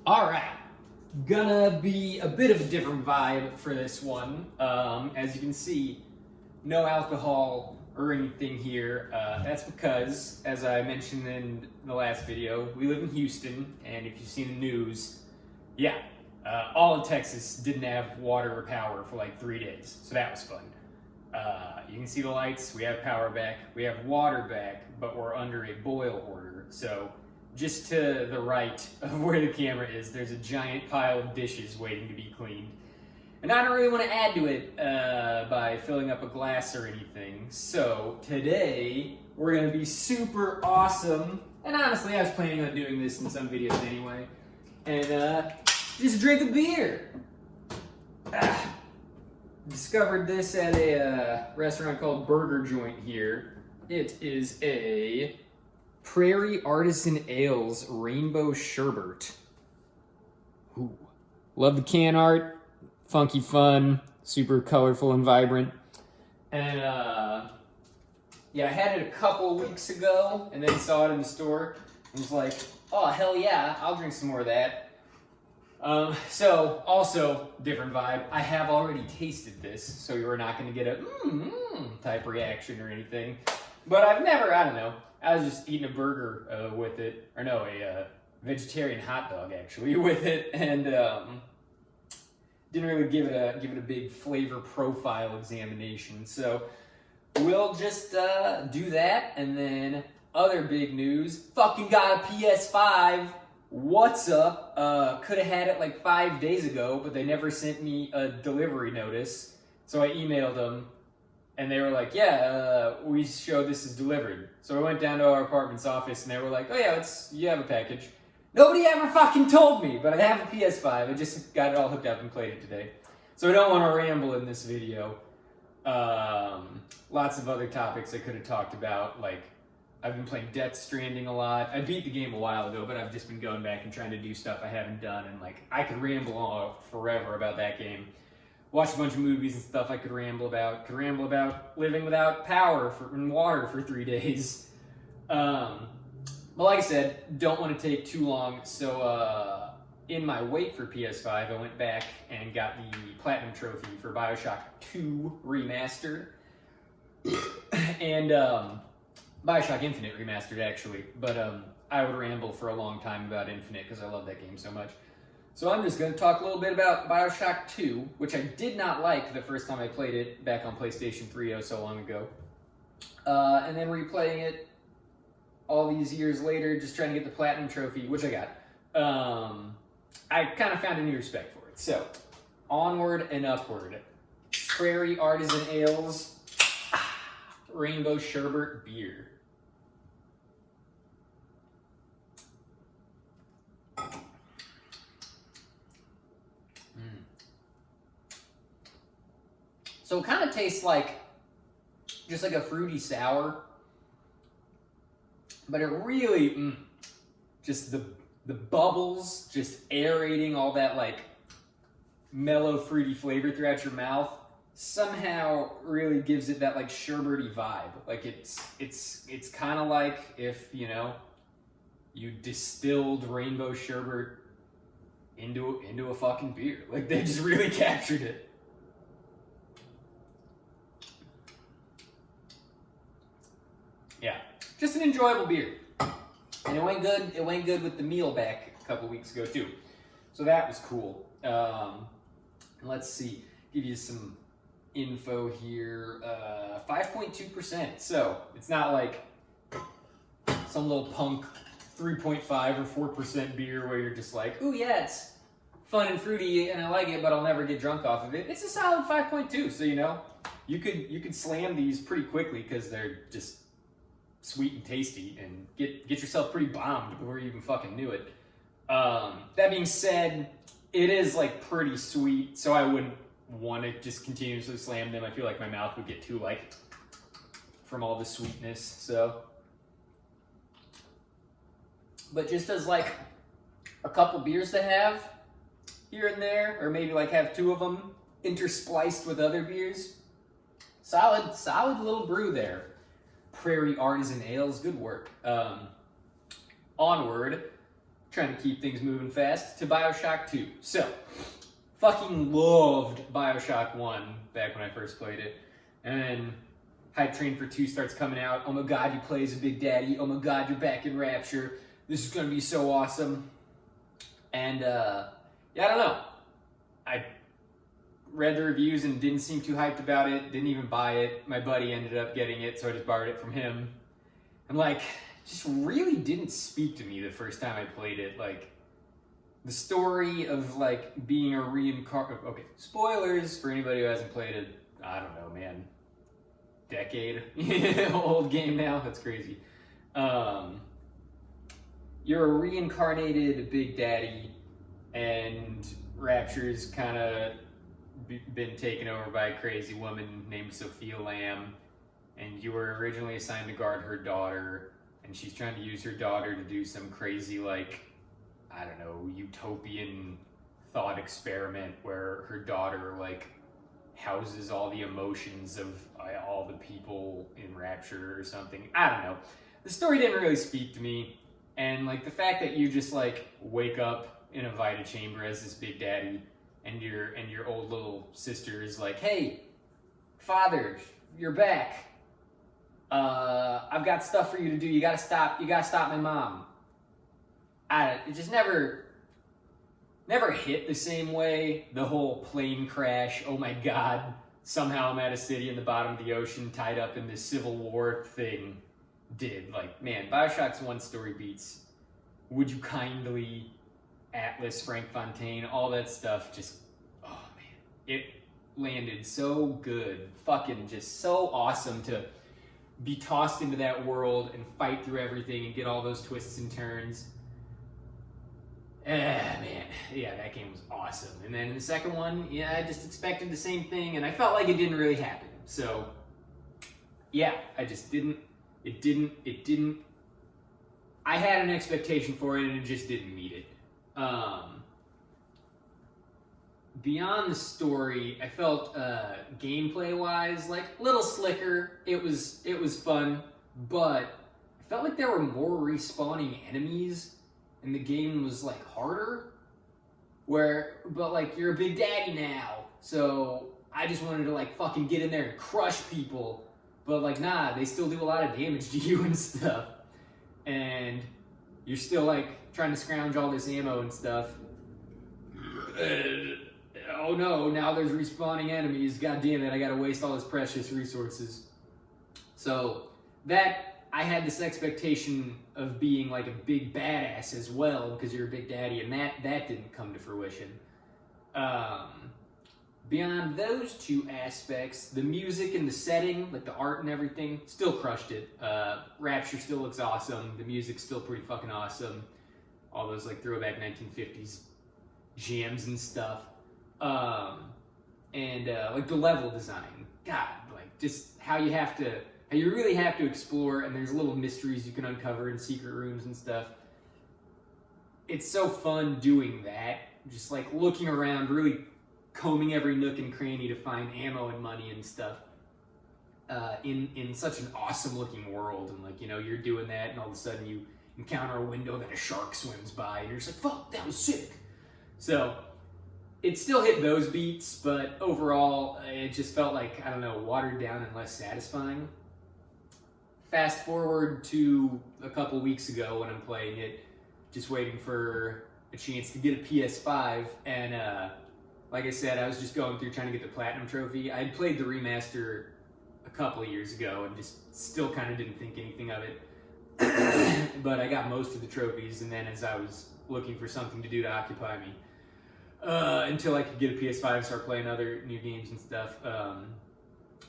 All right, gonna be a bit of a different vibe for this one. As you can see, no alcohol or anything here. That's because, as I mentioned in the last video, we live in Houston, and if you've seen the news, yeah, all of Texas didn't have water or power for like 3 days, so that was fun. You can see the lights, we have power back, we have water back, but we're under a boil order. So just to the right of where the camera is, there's a giant pile of dishes waiting to be cleaned. And I don't really want to add to it by filling up a glass or anything. So today, we're going to be super awesome. And honestly, I was planning on doing this in some videos anyway. And just drink a beer. Discovered this at a restaurant called Burger Joint here. It is a Prairie Artisan Ales Rainbow Sherbet. Ooh. Love the can art. Funky fun. Super colorful and vibrant. And yeah, I had it a couple weeks ago and then saw it in the store and was like, oh, hell yeah, I'll drink some more of that. So, also, different vibe. I have already tasted this, so you're not going to get a type reaction or anything. But I've never, I don't know, I was just eating a burger with it, or no, a vegetarian hot dog actually with it, and didn't really give it a big flavor profile examination. So we'll just do that, and then other big news, fucking got a PS5. What's up? Could have had it like 5 days ago, but they never sent me a delivery notice. So I emailed them, and they were like, yeah, we show this is delivered. So I went down to our apartment's office, and they were like, oh yeah, you have a package. Nobody ever fucking told me, but I have a PS5. I just got it all hooked up and played it today. So I don't want to ramble in this video. Lots of other topics I could have talked about, like I've been playing Death Stranding a lot. I beat the game a while ago, but I've just been going back and trying to do stuff I haven't done, and like I could ramble on forever about that game. Watch a bunch of movies and stuff I could ramble about. Could ramble about living without power and water for 3 days. But like I said, don't want to take too long. So in my wait for PS5, I went back and got the Platinum Trophy for BioShock 2 Remastered. And BioShock Infinite Remastered, actually. But I would ramble for a long time about Infinite because I love that game so much. So I'm just going to talk a little bit about BioShock 2, which I did not like the first time I played it back on PlayStation 3 so long ago. And then replaying it all these years later, just trying to get the Platinum Trophy, which I got. I kind of found a new respect for it. So, onward and upward. Prairie Artisan Ales, Rainbow Sherbet Beer. So it kind of tastes like, just like a fruity sour, but it really, just the bubbles, just aerating all that like mellow fruity flavor throughout your mouth, somehow really gives it that like sherbety vibe. Like it's kind of like if, you know, you distilled rainbow sherbet into a fucking beer. Like they just really captured it. Yeah, just an enjoyable beer. And it went good with the meal back a couple weeks ago too. So that was cool. Let's see, give you some info here. 5.2%. So it's not like some little punk 3.5 or 4% beer where you're just like, ooh yeah, it's fun and fruity and I like it, but I'll never get drunk off of it. It's a solid 5.2. So you know, you could slam these pretty quickly because they're just sweet and tasty, and get yourself pretty bombed before you even fucking knew it. That being said, it is like pretty sweet, so I wouldn't want to just continuously slam them. I feel like my mouth would get too like from all the sweetness. So, but just as like a couple beers to have here and there, or maybe like have two of them interspliced with other beers. Solid little brew there. Prairie Artisan Ales, good work. Onward, trying to keep things moving fast, to BioShock 2. So, fucking loved BioShock 1 back when I first played it. And then hype train for 2 starts coming out. Oh my god, you play as a Big Daddy. Oh my god, you're back in Rapture. This is gonna be so awesome. And, yeah, I don't know. I read the reviews and didn't seem too hyped about it. Didn't even buy it. My buddy ended up getting it, so I just borrowed it from him. And, like, just really didn't speak to me the first time I played it. Like, the story of, like, being a reincarnate... Okay, spoilers for anybody who hasn't played it. I don't know, man. Decade old game now. That's crazy. You're a reincarnated Big Daddy, and Rapture's kind of been taken over by a crazy woman named Sophia Lamb, and you were originally assigned to guard her daughter, and she's trying to use her daughter to do some crazy, like, I don't know, utopian thought experiment where her daughter, like, houses all the emotions of all the people in Rapture or something. I don't know. The story didn't really speak to me, and, like, the fact that you just, like, wake up in a Vita chamber as this Big Daddy, and your old little sister is like, hey, father, you're back. I've got stuff for you to do. You gotta stop my mom. It just never hit the same way. The whole plane crash, oh my god, somehow I'm at a city in the bottom of the ocean tied up in this Civil War thing did. Like, man, BioShock's one story beats Would You Kindly, Atlas, Frank Fontaine, all that stuff just, oh man, it landed so good. Fucking just so awesome to be tossed into that world and fight through everything and get all those twists and turns. Man, yeah, that game was awesome. And then in the second one, yeah, I just expected the same thing, and I felt like it didn't really happen. So, yeah, I just didn't, I had an expectation for it, and it just didn't meet it. Beyond the story, I felt gameplay-wise, like, a little slicker. It was fun, but I felt like there were more respawning enemies, and the game was, like, harder. But, like, you're a Big Daddy now, so I just wanted to, like, fucking get in there and crush people. But, like, nah, they still do a lot of damage to you and stuff. And you're still, like, trying to scrounge all this ammo and stuff. Oh no, now there's respawning enemies. God damn it, I gotta waste all this precious resources. So, I had this expectation of being like a big badass as well, because you're a Big Daddy, and that didn't come to fruition. Beyond those two aspects, the music and the setting, like the art and everything, still crushed it. Rapture still looks awesome. The music's still pretty fucking awesome. All those like throwback 1950s jams and stuff. Like the level design. God, like just how you really have to explore, and there's little mysteries you can uncover in secret rooms and stuff. It's so fun doing that. Just like looking around, really combing every nook and cranny to find ammo and money and stuff in such an awesome looking world. And like, you know, you're doing that, and all of a sudden you encounter a window that a shark swims by, and you're just like, fuck, that was sick. So it still hit those beats, but overall it just felt like, I don't know, watered down and less satisfying. Fast forward to a couple weeks ago when I'm playing it, just waiting for a chance to get a PS5, and like I said, I was just going through trying to get the Platinum Trophy. I had played the remaster a couple of years ago and just still kind of didn't think anything of it. But I got most of the trophies, and then as I was looking for something to do to occupy me, until I could get a PS5 and start playing other new games and stuff, I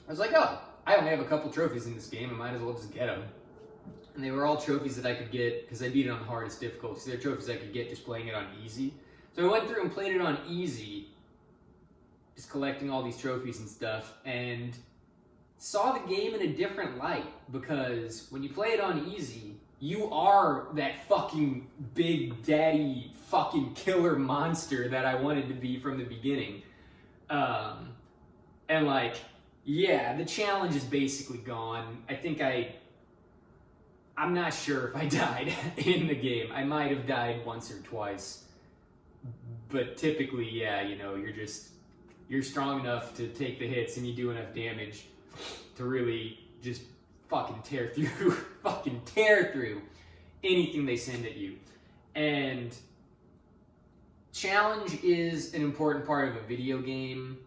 was like, oh, I only have a couple trophies in this game, I might as well just get them. And they were all trophies that I could get, because I beat it on the hardest difficulty, so they're trophies I could get just playing it on easy. So I went through and played it on easy, just collecting all these trophies and stuff, and saw the game in a different light, because when you play it on easy, you are that fucking Big Daddy fucking killer monster that I wanted to be from the beginning. And like, yeah, the challenge is basically gone. I think I I'm not sure if I died in the game. I might have died once or twice. But typically, yeah, you know, you're strong enough to take the hits and you do enough damage to really just fucking tear through anything they send at you. And challenge is an important part of a video game,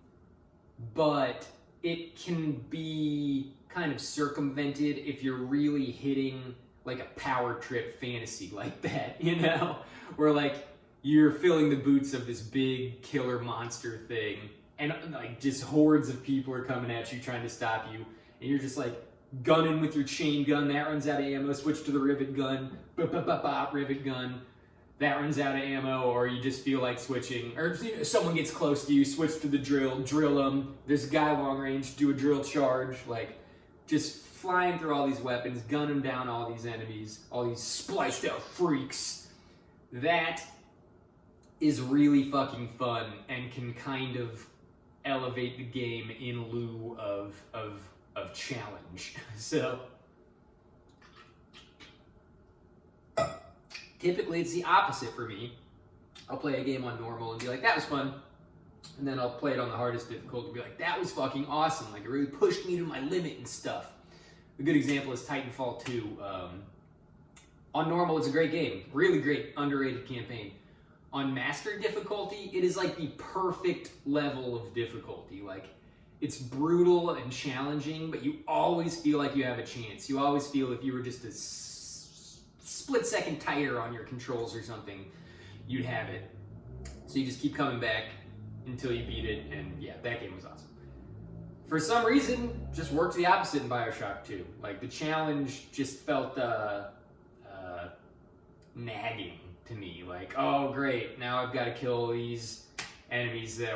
but it can be kind of circumvented if you're really hitting like a power trip fantasy like that, you know? Where like you're filling the boots of this big killer monster thing and like just hordes of people are coming at you trying to stop you, and you're just like gunning with your chain gun, that runs out of ammo, switch to the rivet gun, rivet gun, that runs out of ammo, or you just feel like switching, or someone gets close to you, switch to the drill them, there's a guy long range, do a drill charge, like just flying through all these weapons, gunning down all these enemies, all these spliced out freaks. That is really fucking fun and can kind of elevate the game in lieu of challenge. So typically it's the opposite for me. I'll play a game on normal and be like, that was fun. And then I'll play it on the hardest difficulty and be like, that was fucking awesome. Like, it really pushed me to my limit and stuff. A good example is Titanfall 2. On normal, it's a great game. Really great, underrated campaign. On master difficulty, it is like the perfect level of difficulty. Like, it's brutal and challenging, but you always feel like you have a chance. You always feel if you were just a split second tighter on your controls or something, you'd have it. So you just keep coming back until you beat it, and yeah, that game was awesome. For some reason, just worked the opposite in BioShock 2. Like, the challenge just felt nagging to me. Like, oh great, now I've got to kill these enemies that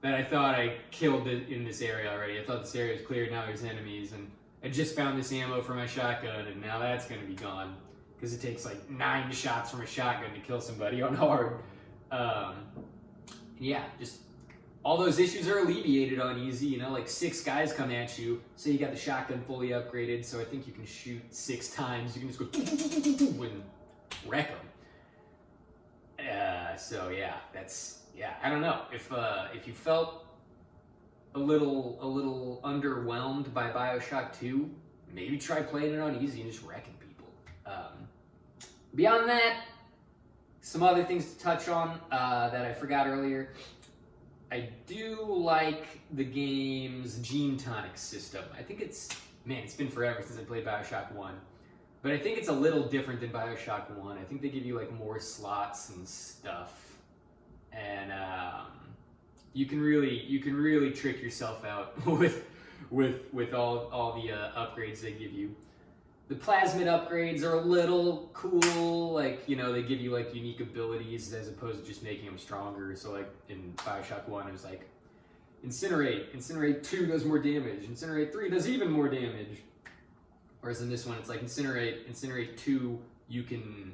I thought I killed in this area already. I thought this area was cleared, now there's enemies, and I just found this ammo for my shotgun, and now that's going to be gone. Because it takes like 9 shots from a shotgun to kill somebody on hard. Yeah, just all those issues are alleviated on easy, you know, like 6 guys come at you, so you got the shotgun fully upgraded, so I think you can shoot 6 times, you can just go and wreck them. So yeah, I don't know, if you felt a little underwhelmed by BioShock 2, maybe try playing it on easy and just wrecking people. Beyond that, some other things to touch on that I forgot earlier. I do like the game's gene tonic system. I think it's been forever since I played BioShock 1. But I think it's a little different than BioShock 1. I think they give you like more slots and stuff. And you can really trick yourself out with all the upgrades they give you. The plasmid upgrades are a little cool, like, you know, they give you like unique abilities as opposed to just making them stronger. So like in BioShock 1, it was like Incinerate 2 does more damage, Incinerate 3 does even more damage. Whereas in this one, it's like Incinerate 2, you can,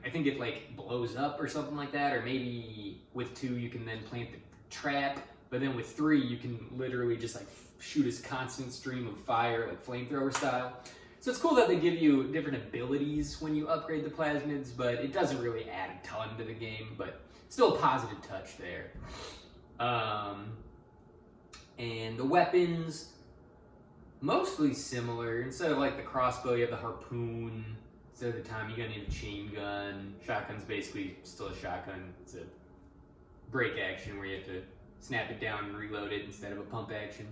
I think it like blows up or something like that, or maybe with 2 you can then plant the trap, but then with 3 you can literally just like shoot a constant stream of fire, like flamethrower style. So it's cool that they give you different abilities when you upgrade the plasmids, but it doesn't really add a ton to the game, but still a positive touch there. And the weapons, mostly similar. Instead of like the crossbow, you have the harpoon. Instead of the time, you're gonna need a chain gun. Shotgun's basically still a shotgun. It's a break action where you have to snap it down and reload it instead of a pump action.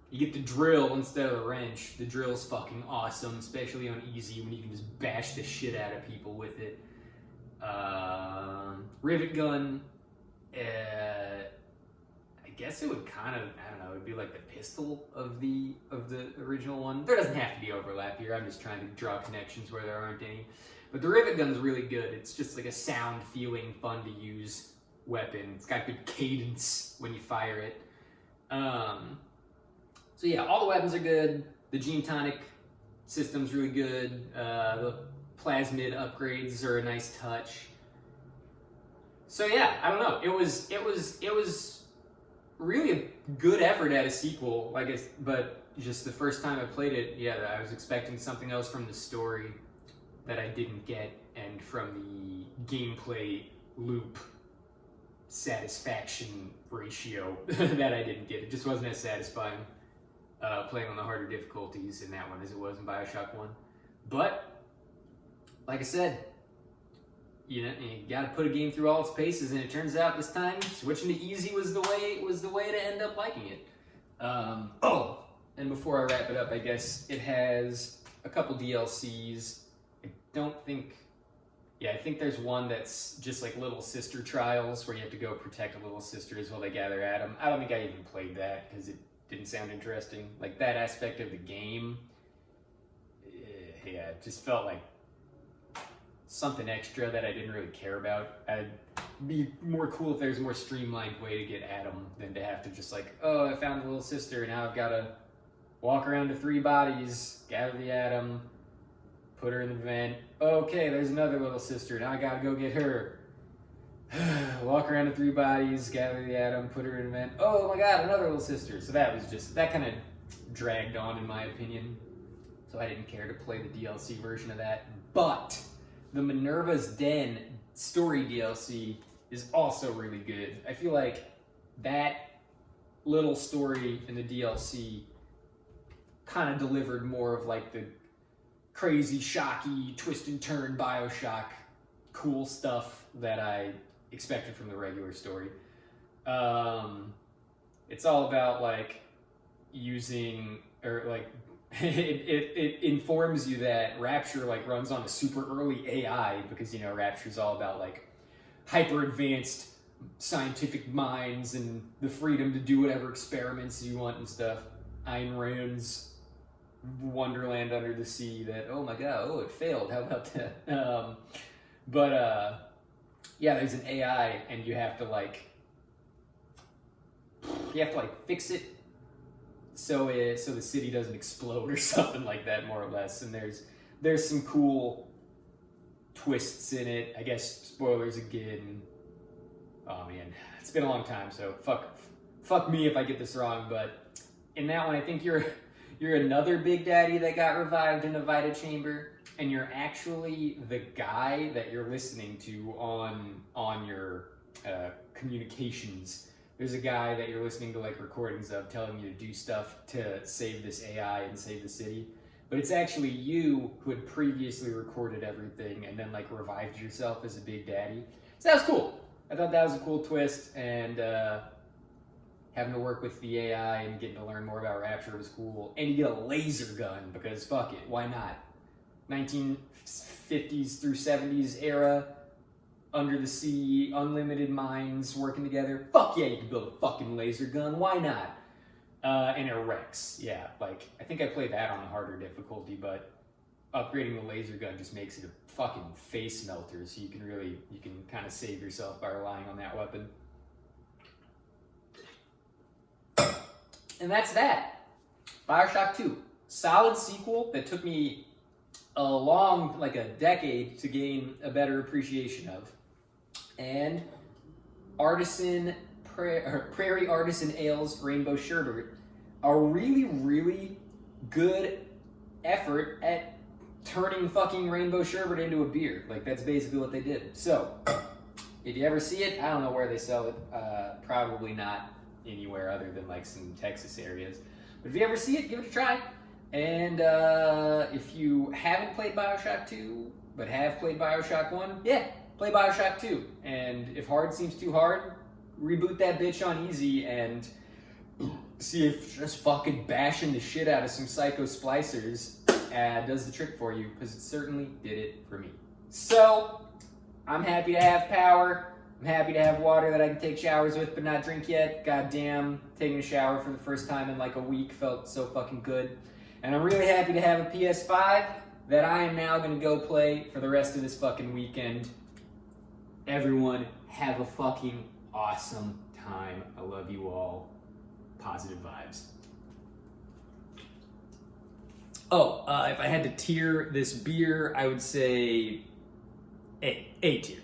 You get the drill instead of the wrench. The drill's fucking awesome, especially on easy when you can just bash the shit out of people with it. Rivet gun, I guess it would kind of, I don't know, it'd be like the pistol of the original one. There doesn't have to be overlap here. I'm just trying to draw connections where there aren't any. But the rivet gun's really good. It's just like a sound feeling, fun to use weapon. It's got good cadence when you fire it. So yeah, all the weapons are good. The gene tonic system's really good. The plasmid upgrades are a nice touch. So yeah, I don't know. It was really a good effort at a sequel, I guess, but just the first time I played it, yeah, I was expecting something else from the story that I didn't get, and from the gameplay loop satisfaction ratio that I didn't get. It just wasn't as satisfying playing on the harder difficulties in that one as it was in BioShock 1. But, like I said, you know, you gotta put a game through all its paces, and it turns out this time switching to easy was the way to end up liking it. And before I wrap it up, I guess it has a couple DLCs. I think there's one that's just like little sister trials where you have to go protect little sisters while they gather at them. I don't think I even played that because it didn't sound interesting. Like that aspect of the game, it just felt like something extra that I didn't really care about. I'd be more cool if there's a more streamlined way to get at them than to have to just like, oh, I found a little sister, now I've got to walk around to 3 bodies, gather the atom, put her in the vent. Okay, there's another little sister, now I gotta go get her. Walk around to 3 bodies, gather the atom, put her in the vent. Oh my god, another little sister. So that kind of dragged on in my opinion. So I didn't care to play the DLC version of that. But the Minerva's Den story DLC is also really good. I feel like that little story in the DLC kind of delivered more of like the crazy, shocky, twist and turn BioShock cool stuff that I expected from the regular story. It's all about like using, or like it informs you that Rapture like runs on a super early AI, because you know Rapture's all about like hyper advanced scientific minds and the freedom to do whatever experiments you want and stuff. Ayn Rand's Wonderland Under the Sea, that, oh my god, oh, it failed, how about that? Yeah, there's an AI and you have to like fix it so the city doesn't explode or something like that, more or less. And there's some cool twists in it. I guess spoilers again. Oh man, it's been a long time, so fuck me if I get this wrong, but in that one I think you're another Big Daddy that got revived in a Vita chamber, and you're actually the guy that you're listening to on your communications. There's a guy that you're listening to like recordings of telling you to do stuff to save this AI and save the city. But it's actually you who had previously recorded everything and then like revived yourself as a Big Daddy. So that was cool. I thought that was a cool twist, and having to work with the AI and getting to learn more about Rapture was cool. And you get a laser gun, because fuck it, why not? 1950s through 70s era, under the sea, unlimited mines working together. Fuck yeah, you can build a fucking laser gun, why not? And it wrecks, yeah. Like, I think I played that on a harder difficulty, but upgrading the laser gun just makes it a fucking face melter, so you can kind of save yourself by relying on that weapon. And that's that. BioShock 2. Solid sequel that took me like a decade to gain a better appreciation of. And Prairie Artisan Ales Rainbow Sherbet, a really, really good effort at turning fucking Rainbow Sherbet into a beer. Like, that's basically what they did. So, if you ever see it, I don't know where they sell it. Probably not anywhere other than like some Texas areas. But if you ever see it, give it a try. And if you haven't played BioShock 2, but have played BioShock 1, yeah, play BioShock 2. And if hard seems too hard, reboot that bitch on easy and see if just fucking bashing the shit out of some psycho splicers does the trick for you, because it certainly did it for me. So, I'm happy to have power. I'm happy to have water that I can take showers with but not drink yet. Goddamn, taking a shower for the first time in like a week felt so fucking good. And I'm really happy to have a PS5 that I am now going to go play for the rest of this fucking weekend. Everyone, have a fucking awesome time. I love you all. Positive vibes. Oh, if I had to tier this beer, I would say A tier.